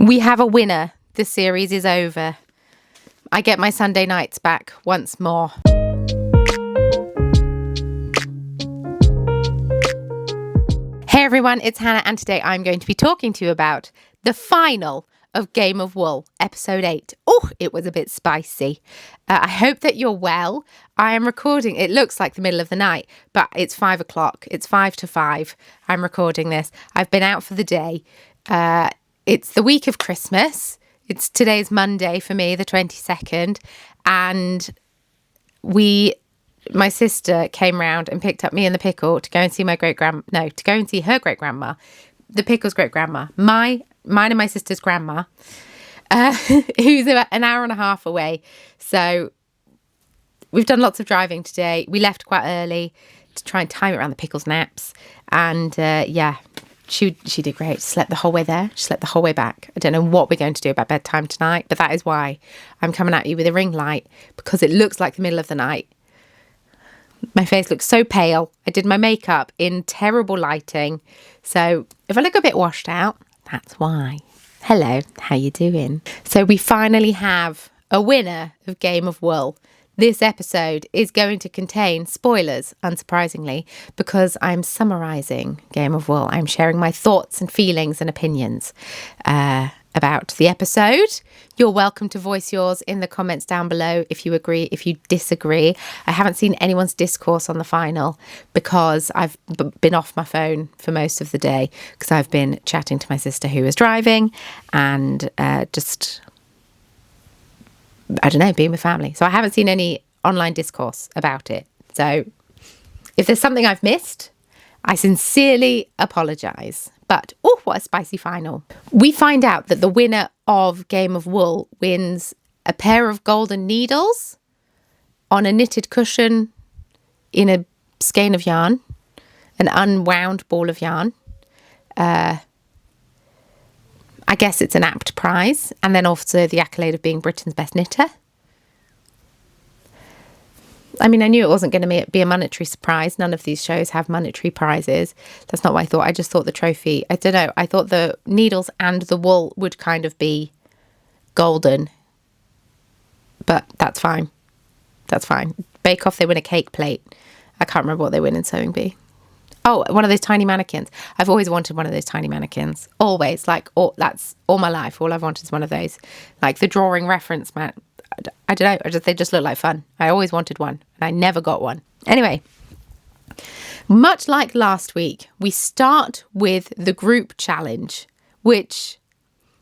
We have a winner. The series is over. I get my Sunday nights back once more. Hey everyone, it's Hannah, and today I'm going to be talking to you about the final of Game of Wool, episode 8. Oh, it was a bit spicy. I hope that you're well. I am recording, it looks like the middle of the night, but it's 5 o'clock. It's 5 to 5. I'm recording this. I've been out for the day. It's the week of Christmas. Today's Monday for me, the 22nd. And my sister came round and picked up me and the pickle to go and see her great-grandma. The pickle's great-grandma. Mine and my sister's grandma, who's about an hour and a half away. So we've done lots of driving today. We left quite early to try and time it around the pickle's naps. And she did great. She slept the whole way there. She slept the whole way back. I don't know what we're going to do about bedtime tonight, but that is why I'm coming at you with a ring light, because it looks like the middle of the night. My face looks so pale. I did my makeup in terrible lighting. So if I look a bit washed out, that's why. Hello, how you doing? So we finally have a winner of Game of Wool. This episode is going to contain spoilers, unsurprisingly, because I'm summarising Game of Wool. I'm sharing my thoughts and feelings and opinions about the episode. You're welcome to voice yours in the comments down below if you agree, if you disagree. I haven't seen anyone's discourse on the final because I've been off my phone for most of the day because I've been chatting to my sister who was driving and being with family. So I haven't seen any online discourse about it. So if there's something I've missed, I sincerely apologise. But, oh, what a spicy final. We find out that the winner of Game of Wool wins a pair of golden needles on a knitted cushion in a skein of yarn, an unwound ball of yarn. I guess it's an apt prize. And then also the accolade of being Britain's best knitter. I mean, I knew it wasn't going to be a monetary surprise. None of these shows have monetary prizes. That's not what I thought. I just thought the trophy, I don't know. I thought the needles and the wool would kind of be golden. But that's fine. That's fine. Bake Off, they win a cake plate. I can't remember what they win in Sewing Bee. Oh, one of those tiny mannequins. I've always wanted one of those tiny mannequins. Always. That's all my life. All I've wanted is one of those. Like the drawing reference man. I don't know. They just look like fun. I always wanted one and I never got one. Anyway, much like last week, we start with the group challenge, which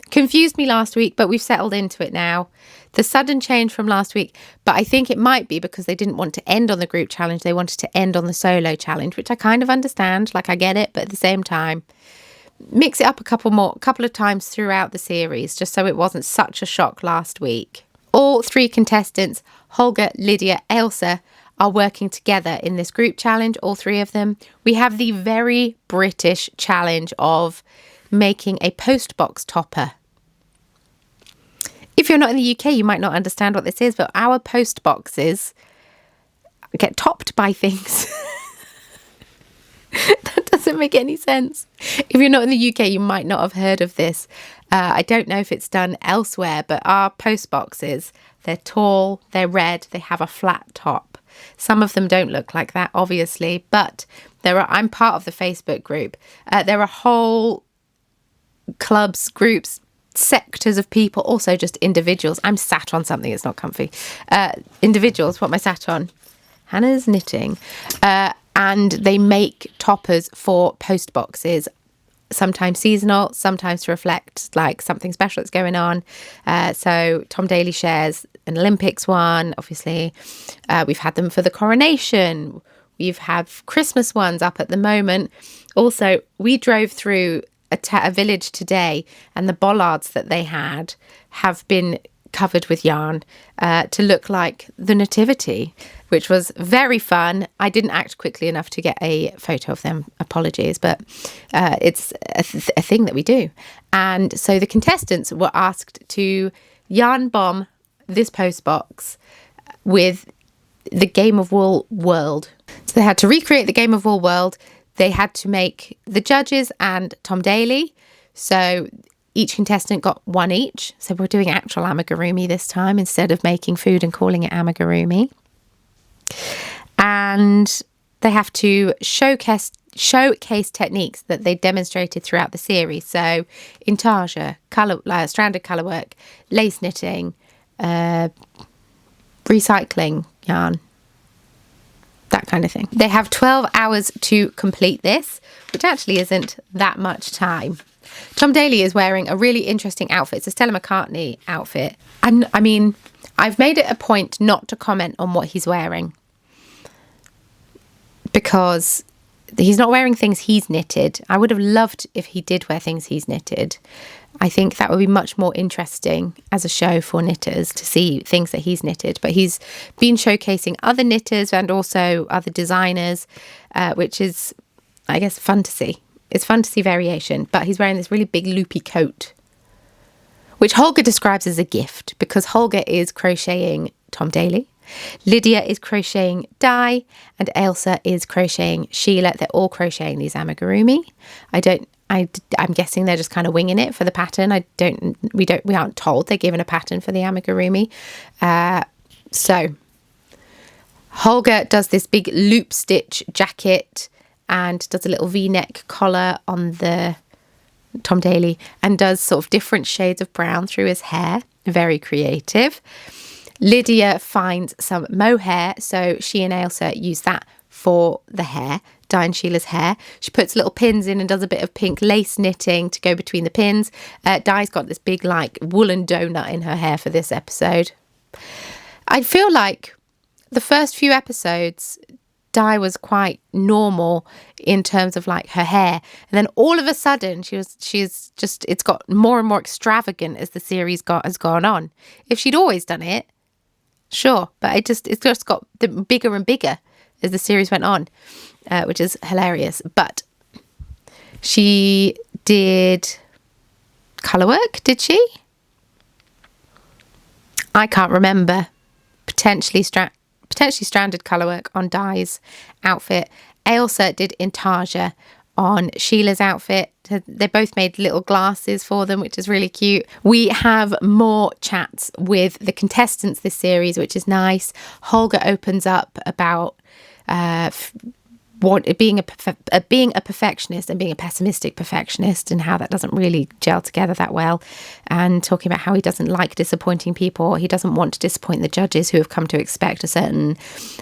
confused me last week, but we've settled into it now. The sudden change from last week, but I think it might be because they didn't want to end on the group challenge. They wanted to end on the solo challenge, which I kind of understand. Like I get it, but at the same time, mix it up a couple of times throughout the series, just so it wasn't such a shock last week. All three contestants, Holger, Lydia, Ailsa, are working together in this group challenge, all three of them. We have the very British challenge of making a postbox topper. If you're not in the UK, you might not understand what this is, but our post boxes get topped by things. That doesn't make any sense. If you're not in the UK, you might not have heard of this. I don't know if it's done elsewhere, but our post boxes, they're tall, they're red, they have a flat top. Some of them don't look like that, obviously, but I'm part of the Facebook group. There are whole clubs, groups, sectors of people, also just individuals. I'm sat on something, it's not comfy. Individuals, what am I sat on? Hannah's knitting. And they make toppers for post boxes, sometimes seasonal, sometimes to reflect like something special that's going on. So Tom Daly shares an Olympics one, obviously. We've had them for the coronation. We've had Christmas ones up at the moment. Also, we drove through a village today, and the bollards that they had have been covered with yarn to look like the nativity, which was very fun. I didn't act quickly enough to get a photo of them. Apologies, but it's a thing that we do. And so the contestants were asked to yarn bomb this post box with the Game of Wool world. So they had to recreate the Game of Wool world. They had to make the judges and Tom Daly. So each contestant got one each. So we're doing actual amigurumi this time instead of making food and calling it amigurumi. And they have to showcase techniques that they demonstrated throughout the series. So intarsia, stranded colour work, lace knitting, recycling yarn, that kind of thing. They have 12 hours to complete this, which actually isn't that much time. Tom Daley is wearing a really interesting outfit. It's a Stella McCartney outfit. And I mean, I've made it a point not to comment on what he's wearing, because he's not wearing things he's knitted. I would have loved if he did wear things he's knitted. I think that would be much more interesting as a show for knitters to see things that he's knitted. But he's been showcasing other knitters and also other designers, which is, I guess, fun to see. It's fun to see variation. But he's wearing this really big loopy coat, which Holger describes as a gift, because Holger is crocheting Tom Daley. Lydia is crocheting Di, and Ailsa is crocheting Sheila. They're all crocheting these amigurumi. I'm guessing they're just kind of winging it for the pattern. We aren't told they're given a pattern for the amigurumi. So Holger does this big loop stitch jacket and does a little V-neck collar on the Tom Daley, and does sort of different shades of brown through his hair. Very creative. Lydia finds some mohair, so she and Ailsa use that for the hair, Di and Sheila's hair. She puts little pins in and does a bit of pink lace knitting to go between the pins. Di's got this big like woolen donut in her hair for this episode. I feel like the first few episodes, Di was quite normal in terms of like her hair, and then all of a sudden it's got more and more extravagant as the series has gone on. If she'd always done it, sure, but it's just got bigger and bigger as the series went on, which is hilarious. But she did colour work, did she? I can't remember. Potentially stranded colour work on Di's outfit. Ailsa did intarsia on Sheila's outfit. They both made little glasses for them, which is really cute. We have more chats with the contestants this series, which is nice. Holger opens up about being a perfectionist and being a pessimistic perfectionist, and how that doesn't really gel together that well, and talking about how he doesn't like disappointing people. He doesn't want to disappoint the judges who have come to expect a certain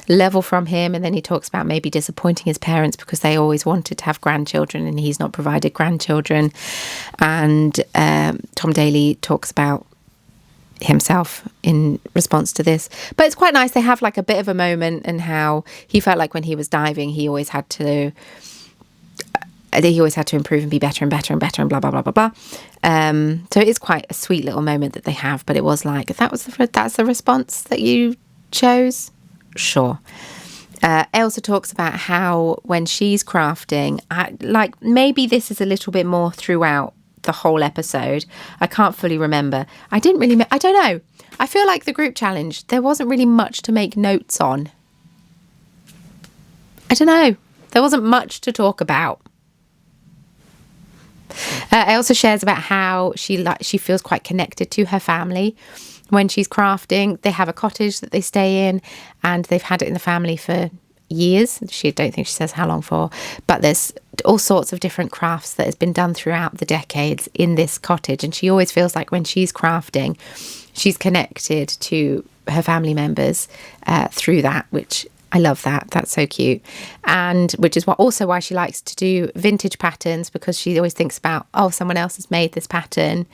level from him. And then he talks about maybe disappointing his parents because they always wanted to have grandchildren and he's not provided grandchildren. And Tom Daley talks about himself in response to this, but it's quite nice. They have like a bit of a moment, and how he felt like when he was diving he always had to improve and be better and better and better and blah blah blah blah blah. So it is quite a sweet little moment that they have. But it was like, that's the response that you chose, sure. Ailsa talks about how when she's crafting, maybe this is a little bit more throughout the whole episode. I can't fully remember. I don't know. I feel like the group challenge, there wasn't really much to make notes on. I don't know. There wasn't much to talk about. Ailsa shares about how she feels quite connected to her family when she's crafting. They have a cottage that they stay in, and they've had it in the family for years. I don't think she says how long for, but there's all sorts of different crafts that has been done throughout the decades in this cottage, and she always feels like when she's crafting, she's connected to her family members through that, which I love that. That's so cute. And which is why she likes to do vintage patterns, because she always thinks about, someone else has made this pattern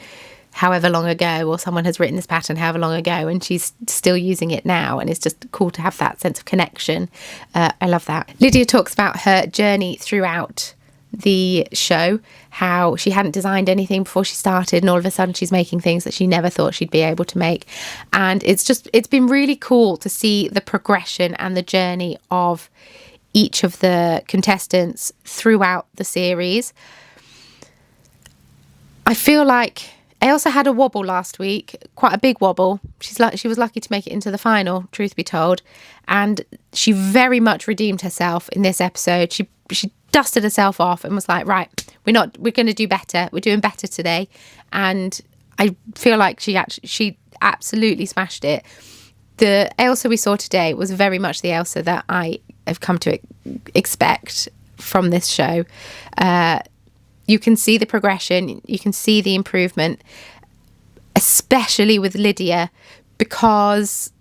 however long ago, or someone has written this pattern however long ago, and she's still using it now, and it's just cool to have that sense of connection. I love that. Lydia talks about her journey throughout the show, how she hadn't designed anything before she started, and all of a sudden she's making things that she never thought she'd be able to make. And it's been really cool to see the progression and the journey of each of the contestants throughout the series. I feel like Ailsa had a wobble last week, quite a big wobble. She was lucky to make it into the final, truth be told, and she very much redeemed herself in this episode. She dusted herself off and was like, right, we're going to do better. We're doing better today. And I feel like she absolutely smashed it. The Ailsa we saw today was very much the Ailsa that I have come to expect from this show. You can see the progression. You can see the improvement, especially with Lydia, because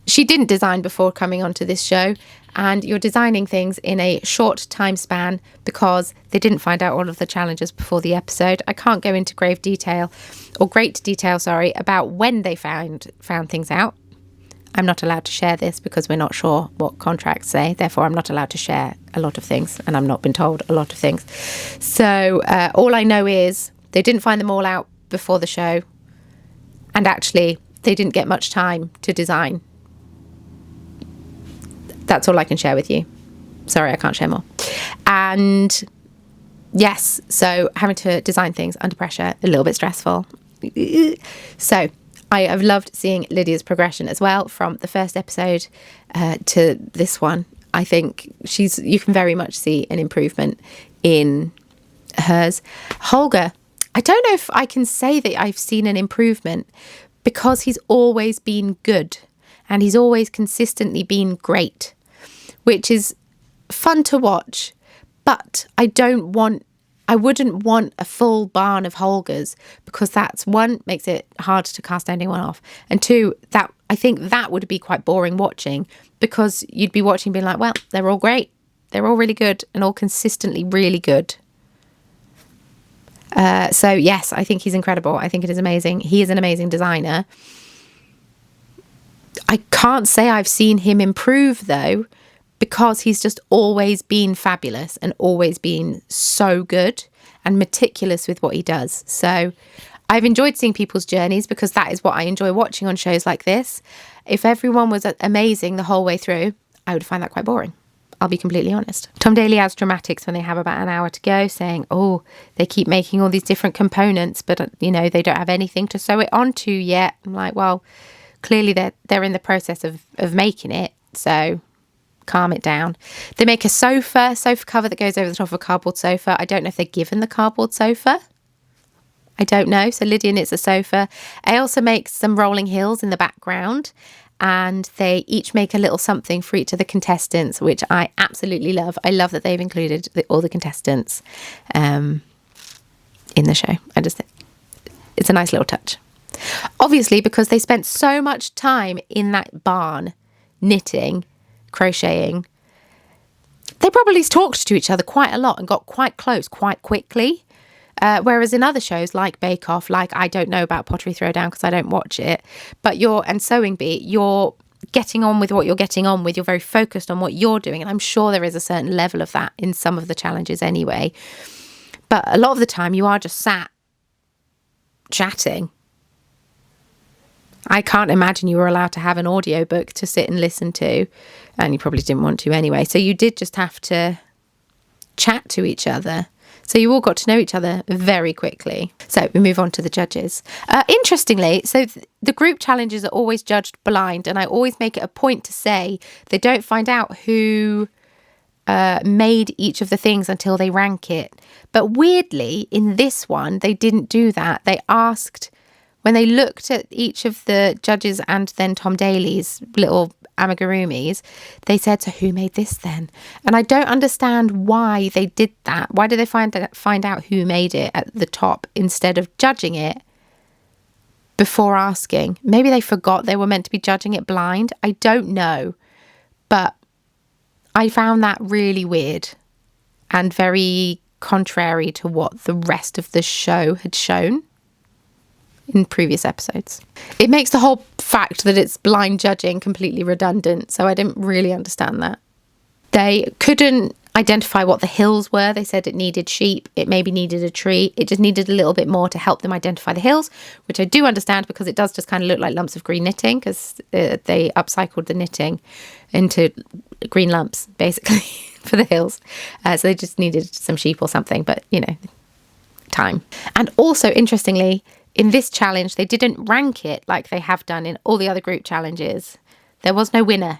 she didn't design before coming onto this show, and you're designing things in a short time span because they didn't find out all of the challenges before the episode. I can't go into great detail, about when they found things out. I'm not allowed to share this because we're not sure what contracts say. Therefore, I'm not allowed to share a lot of things, and I'm not been told a lot of things. So all I know is they didn't find them all out before the show, and actually they didn't get much time to design. That's all I can share with you. Sorry, I can't share more. And yes, so having to design things under pressure, a little bit stressful. So I have loved seeing Lydia's progression as well from the first episode to this one. I think you can very much see an improvement in hers. Holger, I don't know if I can say that I've seen an improvement because he's always been good and he's always consistently been great, which is fun to watch. But I wouldn't want a full barn of Holgers because that's, one, makes it hard to cast anyone off, and two, that I think that would be quite boring watching because you'd be watching being like, well, they're all great, they're all really good and all consistently really good. So yes, I think he's incredible. I think it is amazing. He is an amazing designer. I can't say I've seen him improve though, because he's just always been fabulous and always been so good and meticulous with what he does. So I've enjoyed seeing people's journeys because that is what I enjoy watching on shows like this. If everyone was amazing the whole way through, I would find that quite boring. I'll be completely honest. Tom Daley adds dramatics when they have about an hour to go, saying, oh, they keep making all these different components, but, they don't have anything to sew it onto yet. I'm like, well, clearly they're in the process of making it, so calm it down. They make a sofa cover that goes over the top of a cardboard sofa. I don't know if they're given the cardboard sofa. I don't know. So Lydia knits a sofa. Ailsa makes some rolling hills in the background, and they each make a little something for each of the contestants, which I absolutely love. I love that they've included all the contestants in the show. I just think it's a nice little touch. Obviously, because they spent so much time in that barn knitting, crocheting, they probably talked to each other quite a lot and got quite close quite quickly. Whereas in other shows like Bake Off, like I don't know about Pottery Throwdown because I don't watch it, but and Sewing Bee, you're getting on with what you're getting on with. You're very focused on what you're doing. And I'm sure there is a certain level of that in some of the challenges anyway. But a lot of the time you are just sat chatting. I can't imagine you were allowed to have an audiobook to sit and listen to, and you probably didn't want to anyway. So you did just have to chat to each other. So you all got to know each other very quickly. So we move on to the judges. Interestingly, so the group challenges are always judged blind, and I always make it a point to say they don't find out who made each of the things until they rank it. But weirdly, in this one, they didn't do that. They asked, when they looked at each of the judges and then Tom Daley's little amigurumis, they said, so who made this then? And I don't understand why they did that. Why did they find out who made it at the top instead of judging it before asking? Maybe they forgot they were meant to be judging it blind. I don't know. But I found that really weird and very contrary to what the rest of the show had shown in previous episodes. It makes the whole fact that it's blind judging completely redundant, so I didn't really understand that. They couldn't identify what the hills were. They said it needed sheep, it maybe needed a tree, it just needed a little bit more to help them identify the hills, which I do understand because it does just kind of look like lumps of green knitting because they upcycled the knitting into green lumps basically for the hills. So they just needed some sheep or something, but time. And also, interestingly, in this challenge, they didn't rank it like they have done in all the other group challenges. There was no winner.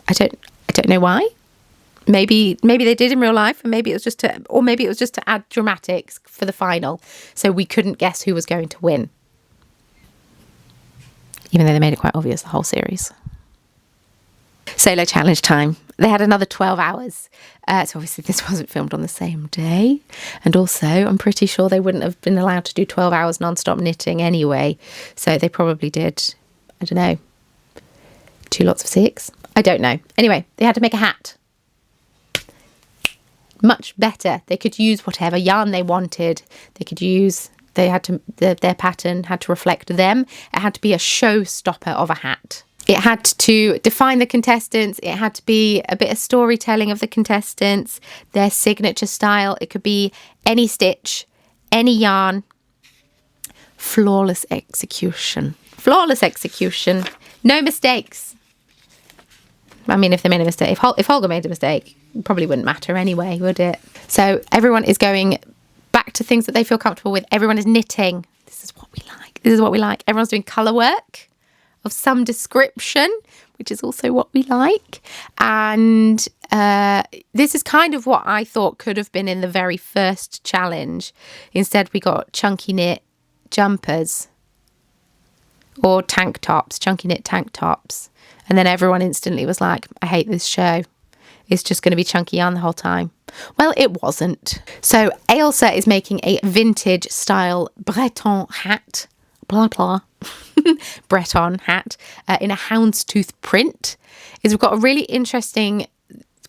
I don't know why. Maybe they did in real life, and maybe it was just to add dramatics for the final, so we couldn't guess who was going to win. Even though they made it quite obvious the whole series. Solo challenge time. They had another 12 hours. So obviously this wasn't filmed on the same day. And also, I'm pretty sure they wouldn't have been allowed to do 12 hours non-stop knitting anyway. So they probably did, I don't know, 2 lots of 6. I don't know. Anyway, they had to make a hat. Much better. They could use whatever yarn they wanted. Their pattern had to reflect them. It had to be a showstopper of a hat. It had to define the contestants. It had to be a bit of storytelling of the contestants, their signature style. It could be any stitch, any yarn. Flawless execution. Flawless execution. No mistakes. I mean, if they made a mistake, if Holger made a mistake, it probably wouldn't matter anyway, would it? So everyone is going back to things that they feel comfortable with. Everyone is knitting. This is what we like. This is what we like. Everyone's doing colour work of some description, which is also what we like. And this is kind of what I thought could have been in the very first challenge. Instead, we got chunky knit jumpers or tank tops, chunky knit tank tops. And then everyone instantly was like, I hate this show. It's just going to be chunky yarn the whole time. Well, it wasn't. So Ailsa is making a vintage style Breton hat. Blah, blah. Breton hat in a houndstooth print. We've got a really interesting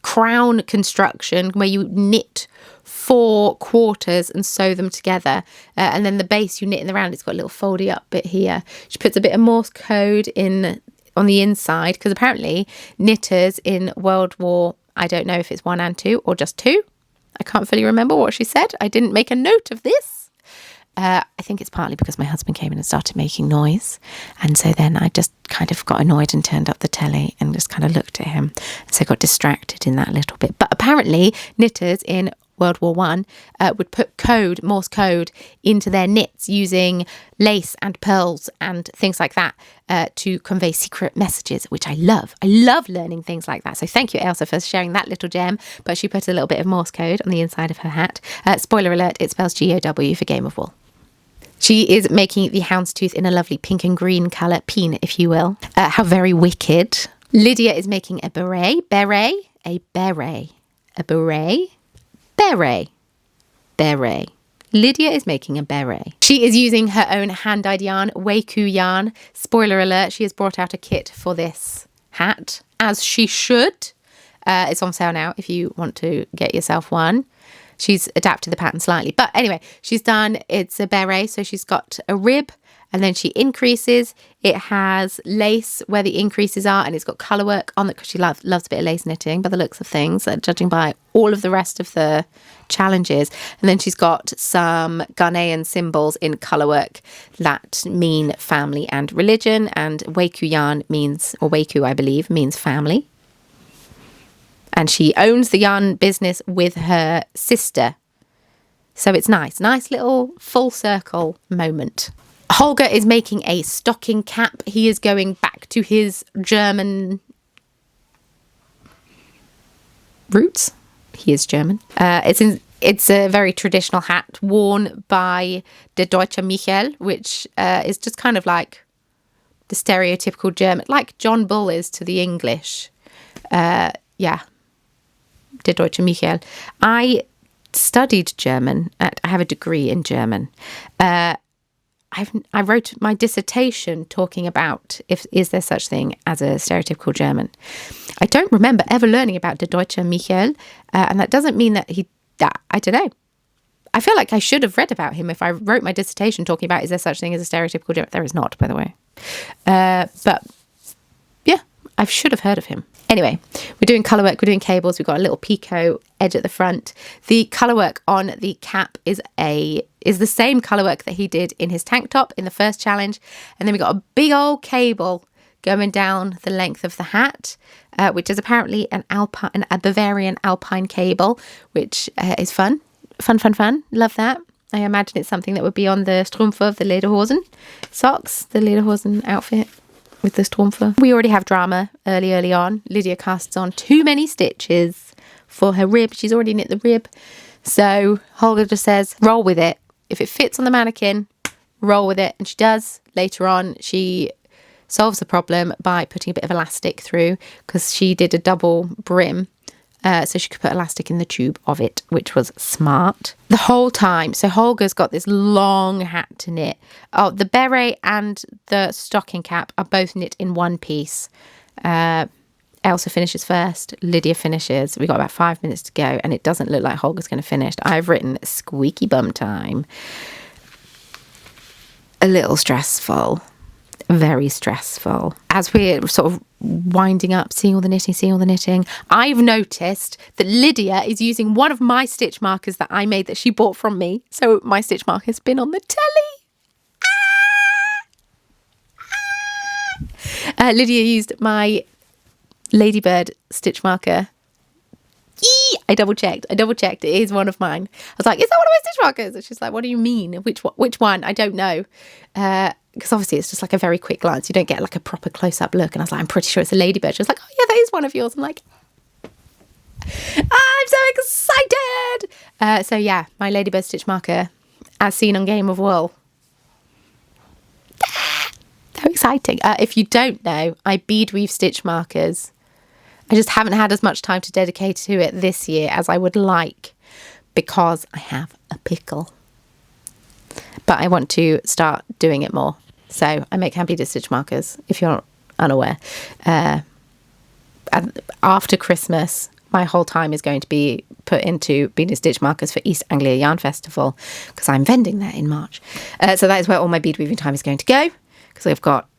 crown construction where you knit 4 quarters and sew them together, and then the base you knit in the round. It's got a little foldy up bit here. She puts a bit of Morse code in on the inside, because apparently knitters in World War, I don't know if it's 1 and 2 or just 2. I can't fully remember what she said. I didn't make a note of this. I think it's partly because my husband came in and started making noise, and so then I just kind of got annoyed and turned up the telly and just kind of looked at him, so got distracted in that little bit. But apparently knitters in World War One would put Morse code into their knits using lace and pearls and things like that to convey secret messages, which I love. I love learning things like that. So thank you, Ailsa, for sharing that little gem. But she put a little bit of Morse code on the inside of her hat. Spoiler alert, it spells GOW for Game of Wool. She is making the houndstooth in a lovely pink and green colour, peen, if you will. How very wicked. Lydia is making a beret. Lydia is making a beret. She is using her own hand-dyed yarn, Weiku yarn. Spoiler alert, she has brought out a kit for this hat, as she should. It's on sale now if you want to get yourself one. She's adapted the pattern slightly. But anyway, it's a beret, so she's got a rib, and then she increases. It has lace where the increases are, and it's got colour work on it, because she loves a bit of lace knitting by the looks of things, judging by all of the rest of the challenges. And then she's got some Ghanaian symbols in colour work that mean family and religion, and Weiku yarn means, or Weiku I believe, means family. And she owns the yarn business with her sister. So it's nice little full circle moment. Holger is making a stocking cap. He is going back to his German roots. He is German. It's a very traditional hat worn by der Deutsche Michael, which is just kind of like the stereotypical German, like John Bull is to the English. Yeah. Der Deutsche Michael. I studied German. I have a degree in German. I wrote my dissertation talking about is there such thing as a stereotypical German. I don't remember ever learning about Der Deutsche Michael, and that doesn't mean that I don't know. I feel like I should have read about him if I wrote my dissertation talking about is there such thing as a stereotypical German. There is not, by the way. But yeah, I should have heard of him. Anyway, we're doing colour work, we're doing cables, we've got a little picot edge at the front. The colour work on the cap is the same colour work that he did in his tank top in the first challenge. And then we got a big old cable going down the length of the hat, which is apparently a Bavarian alpine cable, which is fun. Fun. Love that. I imagine it's something that would be on the Strumpf of the Lederhosen socks, the Lederhosen outfit. with the Stormfur. We already have drama early on. Lydia casts on too many stitches for her rib. She's already knit the rib. So Holger just says, roll with it. If it fits on the mannequin, roll with it. And she does. Later on, she solves the problem by putting a bit of elastic through, because she did a double brim. So she could put elastic in the tube of it, which was smart. The whole time, so Holger's got this long hat to knit. Oh, the beret and the stocking cap are both knit in one piece. Elsa finishes first, Lydia finishes. We've got about 5 minutes to go, and it doesn't look like Holger's going to finish. I've written squeaky bum time. A little stressful. Very stressful. As we're sort of winding up, seeing all the knitting, I've noticed that Lydia is using one of my stitch markers that I made that she bought from me. So my stitch marker's been on the telly. Lydia used my Ladybird stitch marker. I double checked. It is one of mine. I was like, is that one of my stitch markers? And she's like, what do you mean? Which one? I don't know. Because obviously it's just like a very quick glance. You don't get like a proper close-up look. And I was like, I'm pretty sure it's a Ladybird. She was like, oh yeah, that is one of yours. I'm like, I'm so excited. So yeah, my Ladybird stitch marker as seen on Game of Wool. So exciting. If you don't know, I bead weave stitch markers. I just haven't had as much time to dedicate to it this year as I would like, because I have a pickle. But I want to start doing it more. So I make hand beaded stitch markers, if you're unaware. After Christmas, my whole time is going to be put into beaded stitch markers for East Anglia Yarn Festival, because I'm vending there in March. So that is where all my bead weaving time is going to go, because I've got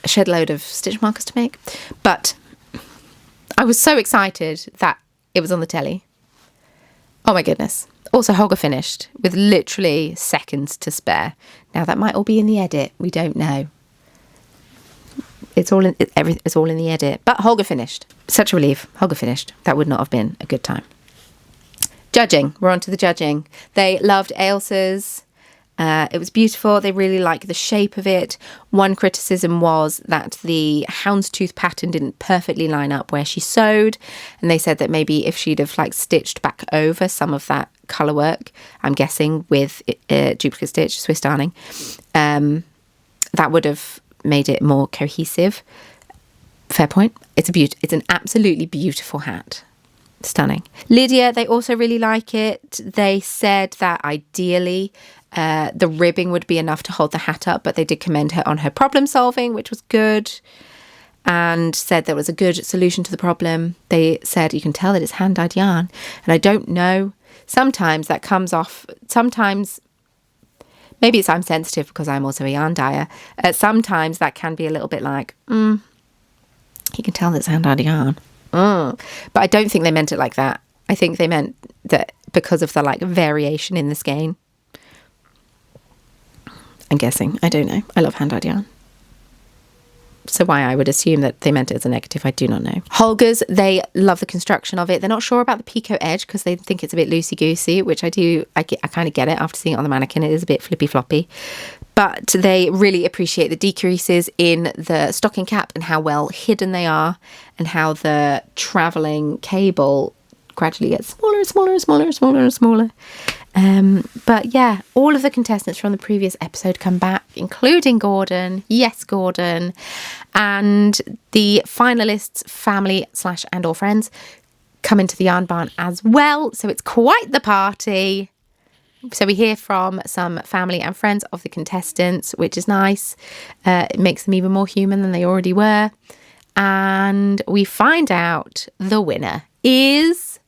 a shed load of stitch markers to make. But I was so excited that it was on the telly. Oh my goodness. Also, Holger finished with literally seconds to spare. Now that might all be in the edit. We don't know. It's all in the edit. But Holger finished. Such a relief. Holger finished. That would not have been a good time. Judging. We're on to the judging. They loved Ailsa's. It was beautiful. They really liked the shape of it. One criticism was that the houndstooth pattern didn't perfectly line up where she sewed, and they said that maybe if she'd have like stitched back over some of that colour work, I'm guessing with duplicate stitch, Swiss darning, that would have made it more cohesive. Fair point. It's an absolutely beautiful hat. Stunning. Lydia, they also really like it. They said that ideally the ribbing would be enough to hold the hat up, but they did commend her on her problem solving, which was good, and said there was a good solution to the problem. They said you can tell that it's hand-dyed yarn, and I don't know, sometimes that comes off, sometimes maybe it's I'm sensitive because I'm also a yarn dyer. Sometimes that can be a little bit like, you can tell that it's hand-dyed yarn. But I don't think they meant it like that. I think they meant that because of the like variation in the skein. I'm guessing. I don't know. I love hand-dyed yarn. So why I would assume that they meant it as a negative, I do not know. Holger's, they love the construction of it. They're not sure about the picot edge because they think it's a bit loosey-goosey, which I kind of get it after seeing it on the mannequin. It is a bit flippy-floppy. But they really appreciate the decreases in the stocking cap and how well hidden they are, and how the travelling cable gradually gets smaller and smaller and smaller and smaller and smaller. But yeah, all of the contestants from the previous episode come back, including Gordon. Yes, Gordon. And the finalists, family / and or friends, come into the yarn barn as well. So it's quite the party. So we hear from some family and friends of the contestants, which is nice. It makes them even more human than they already were. And we find out the winner is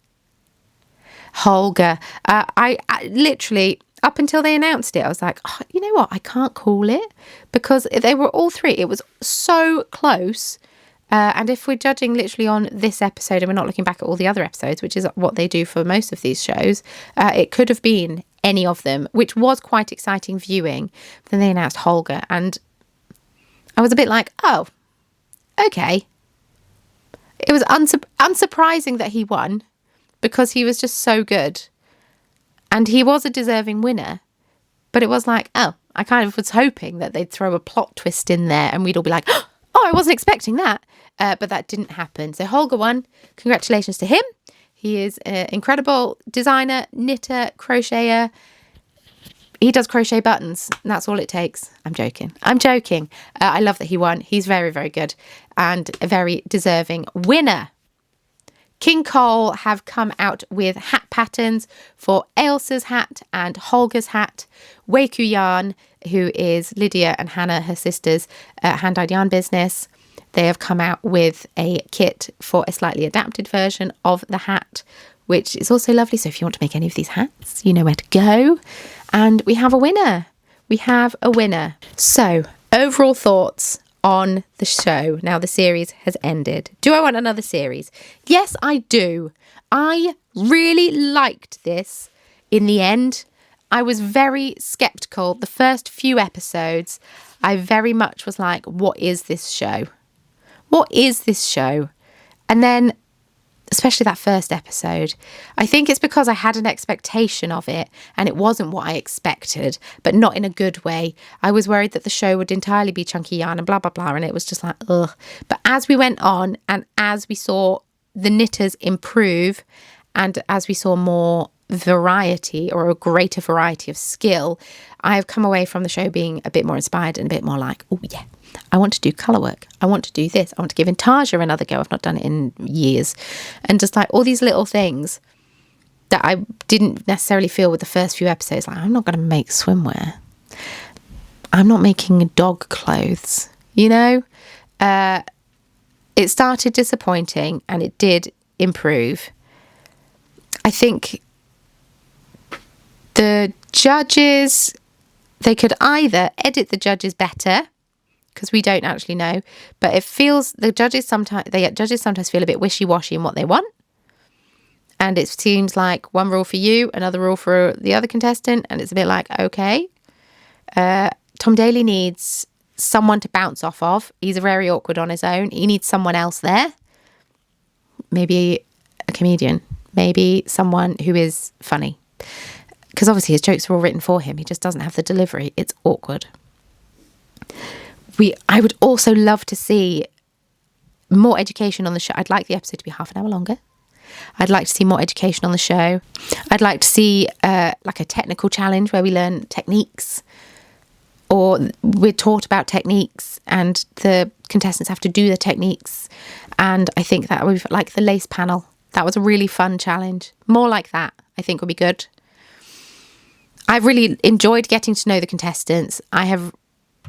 Holger. I literally, up until they announced it, I was like, oh, you know what? I can't call it, because they were all three. It was so close. And if we're judging literally on this episode and we're not looking back at all the other episodes, which is what they do for most of these shows, it could have been any of them, which was quite exciting viewing. But then they announced Holger, and I was a bit like, oh, okay. It was unsurprising that he won, because he was just so good. And he was a deserving winner. But it was like, oh, I kind of was hoping that they'd throw a plot twist in there and we'd all be like, I wasn't expecting that. But that didn't happen. So Holger won. Congratulations to him. He is an incredible designer, knitter, crocheter. He does crochet buttons, and that's all it takes. I'm joking. I love that he won. He's very, very good and a very deserving winner. King Cole have come out with hat patterns for Ailsa's hat and Holger's hat. Weiku Yarn, who is Lydia and Hannah, her sisters, hand-dyed yarn business. They have come out with a kit for a slightly adapted version of the hat, which is also lovely. So if you want to make any of these hats, you know where to go. And we have a winner. So, overall thoughts on the show. Now the series has ended. Do I want another series? Yes, I do. I really liked this in the end. I was very skeptical. The first few episodes, I very much was like, what is this show? What is this show? And then, especially that first episode, I think it's because I had an expectation of it and it wasn't what I expected, but not in a good way. I was worried that the show would entirely be chunky yarn and blah, blah, blah. And it was just like, ugh. But as we went on and as we saw the knitters improve and as we saw more variety or a greater variety of skill, I have come away from the show being a bit more inspired and a bit more like, oh yeah, I want to do colour work. I want to do this. I want to give Intarsia another go. I've not done it in years. And just like all these little things that I didn't necessarily feel with the first few episodes. Like, I'm not going to make swimwear. I'm not making dog clothes, you know? It started disappointing and it did improve. I think the judges, they could either edit the judges better, because we don't actually know, but it feels the judges sometimes feel a bit wishy-washy in what they want, and it seems like one rule for you, another rule for the other contestant, and it's a bit like, okay, Tom Daly needs someone to bounce off of. He's very awkward on his own. He needs someone else there, maybe a comedian, maybe someone who is funny, because obviously his jokes are all written for him. He just doesn't have the delivery. It's awkward. I would also love to see more education on the show. I'd like the episode to be half an hour longer. I'd like to see more education on the show. I'd like to see like a technical challenge where we learn techniques, or we're taught about techniques and the contestants have to do the techniques. And I think that we've like the lace panel. That was a really fun challenge. More like that, I think, would be good. I've really enjoyed getting to know the contestants. I have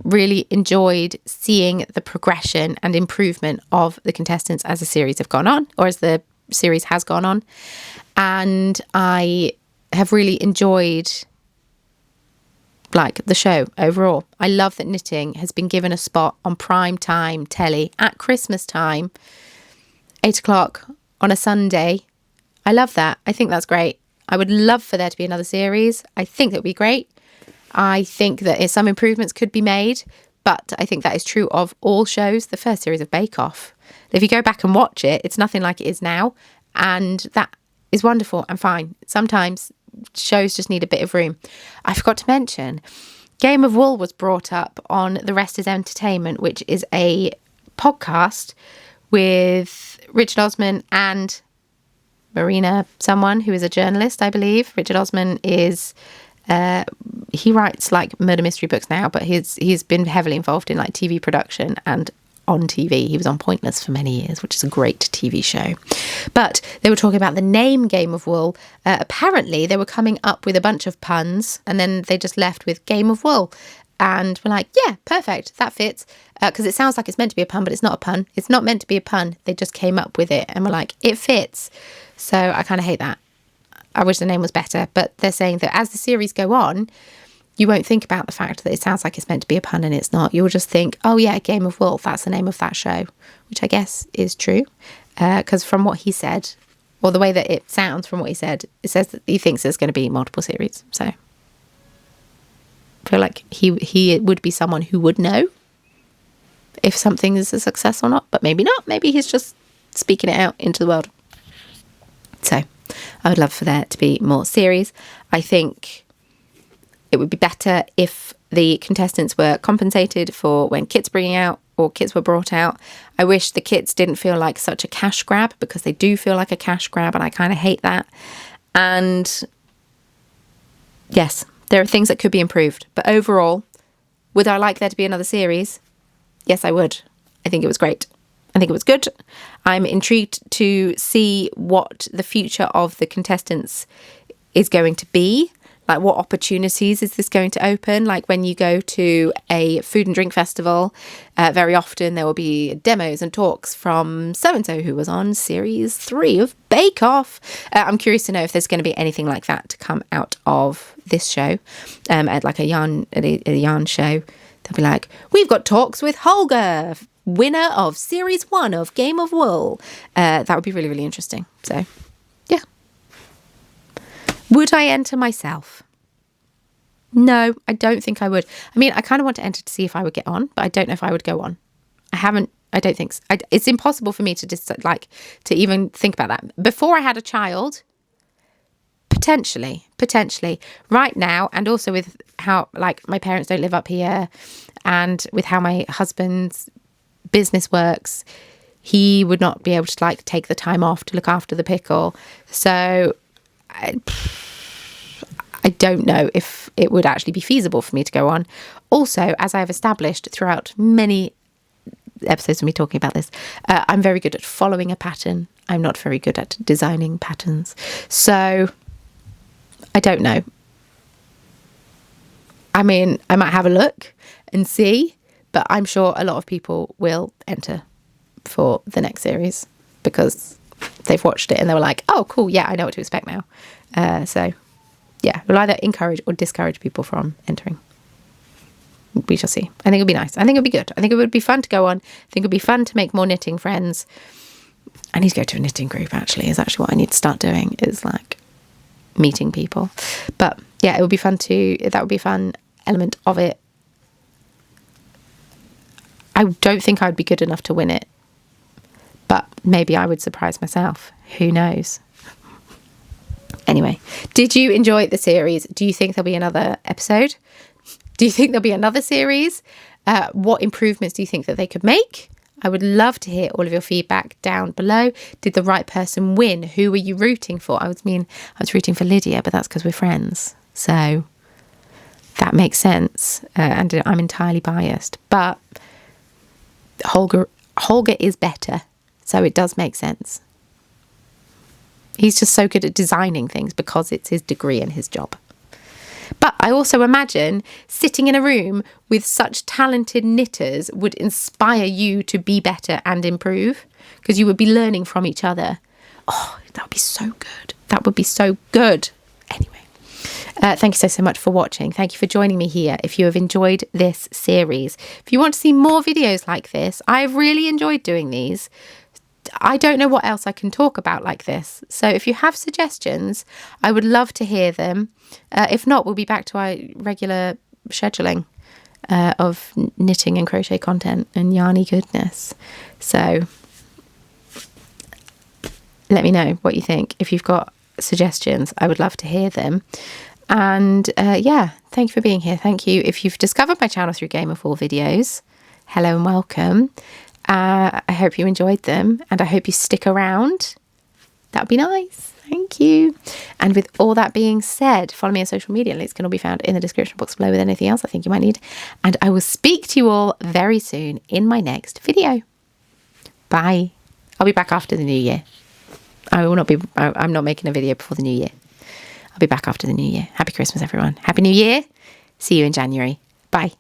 really enjoyed seeing the progression and improvement of the contestants as the series have gone on, or as the series has gone on. And I have really enjoyed like the show overall. I love that knitting has been given a spot on prime time telly at Christmas time, 8 o'clock on a Sunday. I love that. I think that's great. I would love for there to be another series. I think that would be great. I think that some improvements could be made, but I think that is true of all shows. The first series of Bake Off, if you go back and watch it, it's nothing like it is now, and that is wonderful and fine. Sometimes shows just need a bit of room. I forgot to mention, Game of Wool was brought up on The Rest is Entertainment, which is a podcast with Richard Osman and Marina someone, who is a journalist, I believe. Richard Osman is... he writes like murder mystery books now, but he's been heavily involved in like TV production and on TV. He was on Pointless for many years, which is a great TV show. But they were talking about the name Game of Wool. Apparently they were coming up with a bunch of puns and then they just left with Game of Wool. And we're like, yeah, perfect, that fits. Because it sounds like it's meant to be a pun, but it's not a pun. It's not meant to be a pun. They just came up with it and we're like, it fits. So I kind of hate that. I wish the name was better, but they're saying that as the series go on, you won't think about the fact that it sounds like it's meant to be a pun and it's not. You'll just think, oh yeah, Game of Wool, that's the name of that show, which I guess is true. Because from what he said, or the way that it sounds from what he said, it says that he thinks there's going to be multiple series. So I feel like he would be someone who would know if something is a success or not, but maybe not. Maybe he's just speaking it out into the world. So I would love for there to be more series. I think it would be better if the contestants were compensated for when kits bringing out or kits were brought out. I wish the kits didn't feel like such a cash grab, because they do feel like a cash grab, and I kind of hate that. And yes, there are things that could be improved, but overall, would I like there to be another series? Yes, I would. I think it was great. I think it was good. I'm intrigued to see what the future of the contestants is going to be. Like, what opportunities is this going to open? Like, when you go to a food and drink festival, very often there will be demos and talks from so-and-so who was on series 3 of Bake Off. I'm curious to know if there's going to be anything like that to come out of this show. At like a yarn show, they'll be like, we've got talks with Holger, winner of series 1 of Game of Wool. That would be really, really interesting. So, yeah. Would I enter myself? No, I don't think I would. I mean, I kind of want to enter to see if I would get on, but I don't know if I would go on. I don't think so. It's impossible for me to just to even think about that. Before I had a child, potentially. Right now, and also with how, like, my parents don't live up here, and with how my husband's business works, he would not be able to, like, take the time off to look after the pickle. So I don't know if it would actually be feasible for me to go on. Also, as I've established throughout many episodes of me talking about this, I'm very good at following a pattern. I'm not very good at designing patterns. So I don't know. I mean, I might have a look and see, but I'm sure a lot of people will enter for the next series because they've watched it and they were like, oh, cool, yeah, I know what to expect now. So, yeah, we'll either encourage or discourage people from entering. We shall see. I think it'll be nice. I think it'll be good. I think it would be fun to go on. I think it'll be fun to make more knitting friends. I need to go to a knitting group, actually, is actually what I need to start doing, is like meeting people. But yeah, it would be fun that would be a fun element of it. I don't think I'd be good enough to win it, but maybe I would surprise myself. Who knows? Anyway, did you enjoy the series? Do you think there'll be another episode? Do you think there'll be another series? What improvements do you think that they could make? I would love to hear all of your feedback down below. Did the right person win? Who were you rooting for? I was rooting for Lydia, but that's because we're friends. So that makes sense. And I'm entirely biased. But Holger is better. So it does make sense. He's just so good at designing things because it's his degree and his job. But I also imagine sitting in a room with such talented knitters would inspire you to be better and improve, because you would be learning from each other. Oh, that would be so good. That would be so good. Anyway, thank you so much for watching. Thank you for joining me here. If you have enjoyed this series, if you want to see more videos like this, I've really enjoyed doing these. I don't know what else I can talk about like this. So if you have suggestions, I would love to hear them. If not, we'll be back to our regular scheduling of knitting and crochet content and yarny goodness. So let me know what you think. If you've got suggestions, I would love to hear them. And yeah, thank you for being here. Thank you. If you've discovered my channel through Game of Wool videos, hello and welcome. I hope you enjoyed them, and I hope you stick around. That would be nice. Thank you. And with all that being said, follow me on social media. Links can all be found in the description box below with anything else I think you might need. And I will speak to you all very soon in my next video. Bye. I'll be back after the new year. I'm not making a video before the new year. I'll be back after the new year. Happy Christmas, everyone. Happy New Year. See you in January. Bye.